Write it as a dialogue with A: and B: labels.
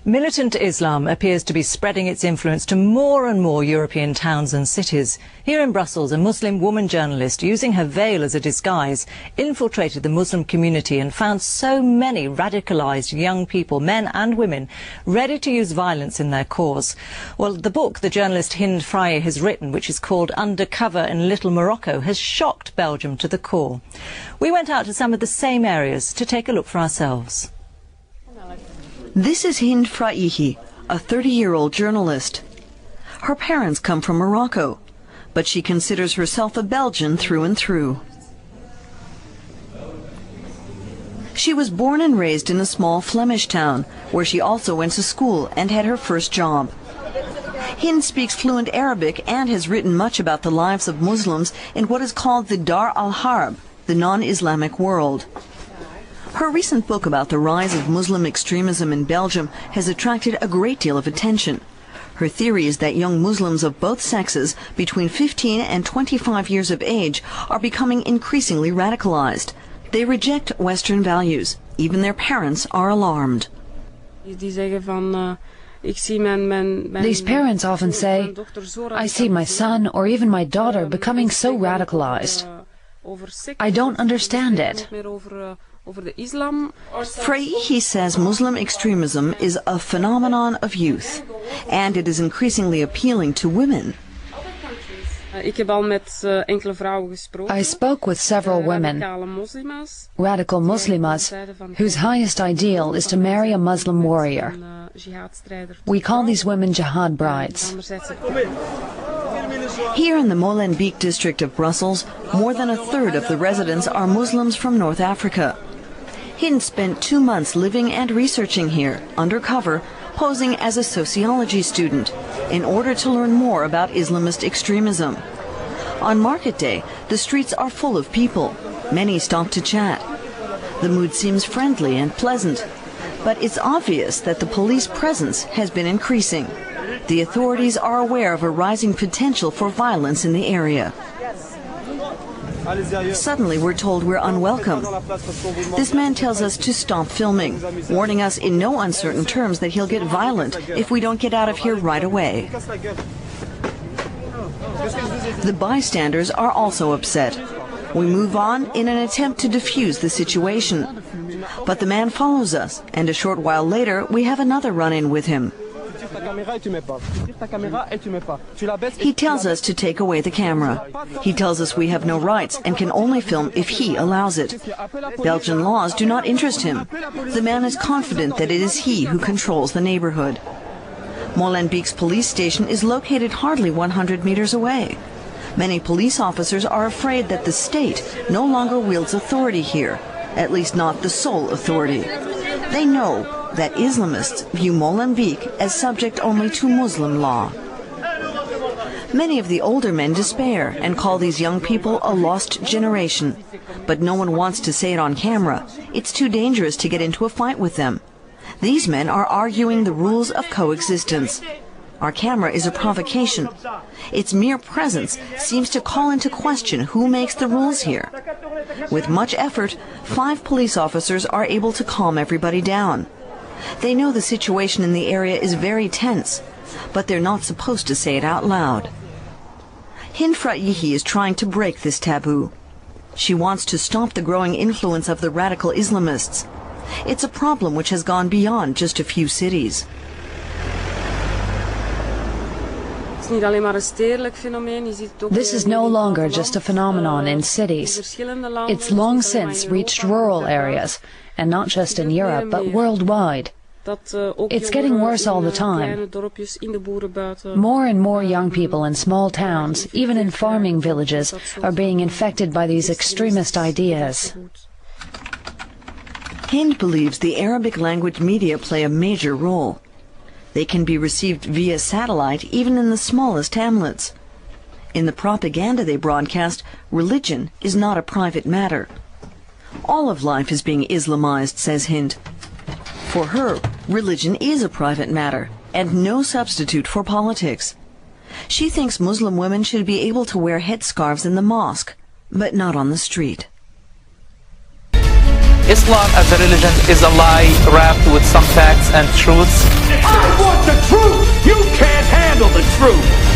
A: Militant Islam appears to be spreading its influence to more and more European towns and cities. Here in Brussels, a Muslim woman journalist, using her veil as a disguise, infiltrated the Muslim community and found so many radicalised young people, men and women, ready to use violence in their cause. Well, the book the journalist Hind Frye has written, which is called Undercover in Little Morocco, has shocked Belgium to the core. We went out to some of the same areas to take a look for ourselves.
B: This is Hind Frye, a 30-year-old journalist. Her parents come from Morocco, but she considers herself a Belgian through and through. She was born and raised in a small Flemish town, where she also went to school and had her first job. Hind speaks fluent Arabic and has written much about the lives of Muslims in what is called the Dar al-Harb, the non-Islamic world. Her recent book about the rise of Muslim extremism in Belgium has attracted a great deal of attention. Her theory is that young Muslims of both sexes, between 15 and 25 years of age, are becoming increasingly radicalized. They reject Western values. Even their parents are alarmed.
C: These parents often say, "I see my son or even my daughter becoming so radicalized. I don't understand it."
B: Frye says Muslim extremism is a phenomenon of youth, and it is increasingly appealing to women.
D: I spoke with several women, radical Muslimas, whose highest ideal is to marry a Muslim warrior. We call these women jihad brides.
B: Here in the Molenbeek district of Brussels, more than a third of the residents are Muslims from North Africa. Hind spent 2 months living and researching here, undercover, posing as a sociology student, in order to learn more about Islamist extremism. On market day, the streets are full of people. Many stop to chat. The mood seems friendly and pleasant, but it's obvious that the police presence has been increasing. The authorities are aware of a rising potential for violence in the area. Suddenly, we're told we're unwelcome. This man tells us to stop filming, warning us in no uncertain terms that he'll get violent if we don't get out of here right away. The bystanders are also upset. We move on in an attempt to defuse the situation. But the man follows us, and a short while later, we have another run-in with him. He tells us to take away the camera. He tells us we have no rights and can only film if he allows it. Belgian laws do not interest him. The man is confident that it is he who controls the neighborhood. Molenbeek's police station is located hardly 100 meters away. Many police officers are afraid that the state no longer wields authority here, at least not the sole authority. They know that Islamists view Molenbeek as subject only to Muslim law. Many of the older men despair and call these young people a lost generation. But no one wants to say it on camera. It's too dangerous to get into a fight with them. These men are arguing the rules of coexistence. Our camera is a provocation. Its mere presence seems to call into question who makes the rules here. With much effort, 5 police officers are able to calm everybody down. They know the situation in the area is very tense, but they're not supposed to say it out loud. Hind Frye is trying to break this taboo. She wants to stop the growing influence of the radical Islamists. It's a problem which has gone beyond just a few cities.
D: This is no longer just a phenomenon in cities. It's long since reached rural areas, and not just in Europe, but worldwide. It's getting worse all the time. More and more young people in small towns, even in farming villages, are being infected by these extremist ideas.
B: Hind believes the Arabic language media play a major role. They can be received via satellite even in the smallest hamlets. In the propaganda they broadcast, religion is not a private matter. All of life is being Islamized, says Hind. For her, religion is a private matter and no substitute for politics. She thinks Muslim women should be able to wear headscarves in the mosque, but not on the street.
E: Islam as a religion is a lie wrapped with some facts and truths. I want the truth! You can't handle the truth!